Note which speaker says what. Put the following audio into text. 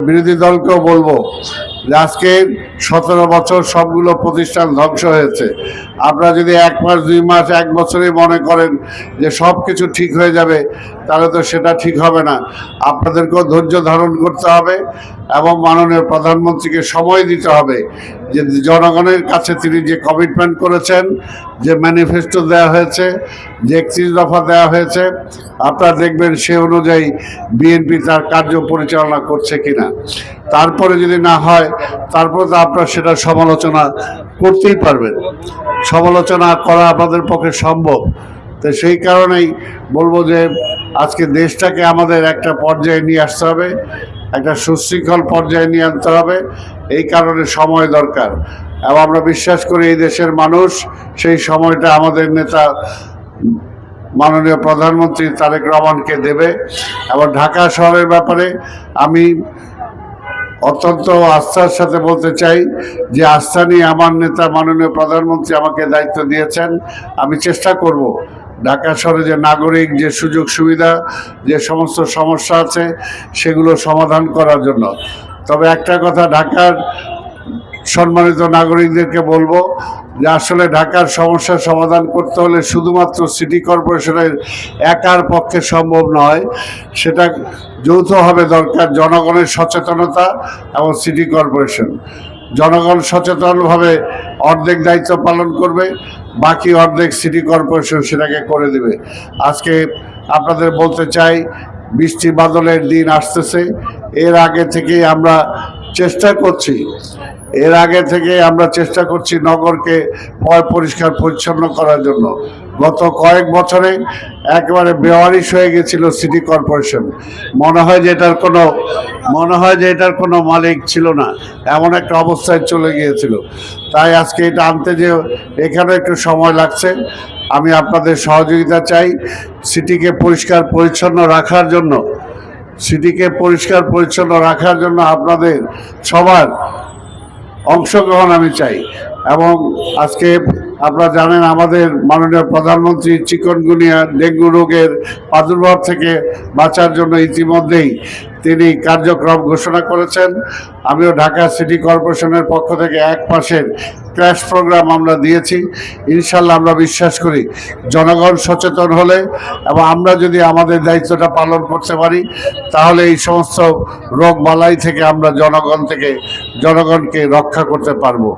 Speaker 1: বিরোধী দলকেও বলবো যে আজকে 17 বছর সবগুলো প্রতিষ্ঠান ধ্বংস হয়েছে। আপনারা যদি 1 মাস 2 মাস 1 বছরই মনে করেন যে সব কিছু ঠিক হয়ে যাবে, তাহলে তো সেটা ঠিক হবে না। আপনাদেরকেও ধৈর্য ধারণ করতে হবে এবং মাননীয় প্রধানমন্ত্রীকে সময় দিতে হবে যে জনগণের কাছে তিনি যে কমিটমেন্ট করেছেন, যে ম্যানিফেস্টো দেওয়া হয়েছে, যে 31 দফা দেওয়া হয়েছে, আপনারা দেখবেন সে অনুযায়ী বিএনপি তার কার্য পরিচালনা করছে কিনা। তারপরে যদি না হয়, তারপরে তো আপনারা সেটা সমালোচনা করতেই পারবেন। সমালোচনা করা আপনাদের পক্ষে সম্ভব। তো সেই কারণেই বলবো যে আজকে দেশটাকে আমাদের একটা পর্যায়ে নিয়ে আসতে হবে, একটা সুশৃঙ্খল পর্যায়ে নিয়ে আনতে হবে। এই কারণে সময় দরকার এবং আমরা বিশ্বাস করি এই দেশের মানুষ সেই সময়টা আমাদের নেতা মাননীয় প্রধানমন্ত্রী তারেক রহমানকে দেবে। এবং ঢাকা শহরের ব্যাপারে আমি অত্যন্ত আস্থার সাথে বলতে চাই যে আস্থা নিয়ে আমার নেতা মাননীয় প্রধানমন্ত্রী আমাকে দায়িত্ব দিয়েছেন। আমি চেষ্টা করব ঢাকা শহরে যে নাগরিক যে সুযোগ সুবিধা, যে সমস্ত সমস্যা আছে সেগুলো সমাধান করার জন্য। তবে একটা কথা ঢাকার সম্মানিত নাগরিকদেরকে বলবো যে আসলে ঢাকার সমস্যার সমাধান করতে হলে শুধুমাত্র সিটি কর্পোরেশনের একার পক্ষে সম্ভব নয়, সেটা যৌথভাবে দরকার। জনগণের সচেতনতা এবং সিটি কর্পোরেশন, জনগণ সচেতনভাবে অর্ধেক দায়িত্ব পালন করবে, বাকি অর্ধেক সিটি কর্পোরেশন সেটাকে করে দেবে। আজকে আপনাদের বলতে চাই, বৃষ্টি বাদলের দিন আসতেছে। এর আগে থেকেই আমরা চেষ্টা করছি নগরকে পরিষ্কার পরিচ্ছন্ন করার জন্য। গত কয়েক বছরে একেবারে বেওয়ারিশ হয়ে গেছিল সিটি কর্পোরেশন। মনে হয় যে এটার কোনো মালিক ছিল না, এমন একটা অবস্থায় চলে গিয়েছিল। তাই আজকে এটা আনতে যে এখানে একটু সময় লাগছে। আমি আপনাদের সহযোগিতা চাই সিটিকে পরিষ্কার পরিচ্ছন্ন রাখার জন্য আপনাদের সবার অংশগ্রহণ আমি চাই। এবং আজকে আপনারা জানেন আমাদের মাননীয় প্রধানমন্ত্রী চিকনগুনিয়া ডেঙ্গু রোগের প্রাদুর্ভাব থেকে বাঁচার জন্য ইতিমধ্যেই তিনি কার্যক্রম ঘোষণা করেছেন। আমিও ঢাকা সিটি কর্পোরেশনের পক্ষ থেকে 1 মাসের ক্র্যাশ প্রোগ্রাম আমরা দিয়েছি। ইনশাল্লাহ আমরা বিশ্বাস করি জনগণ সচেতন হলে এবং আমরা যদি আমাদের দায়িত্বটা পালন করতে পারি, তাহলে এই সমস্ত রোগ বালাই থেকে আমরা জনগণকে রক্ষা করতে পারবো।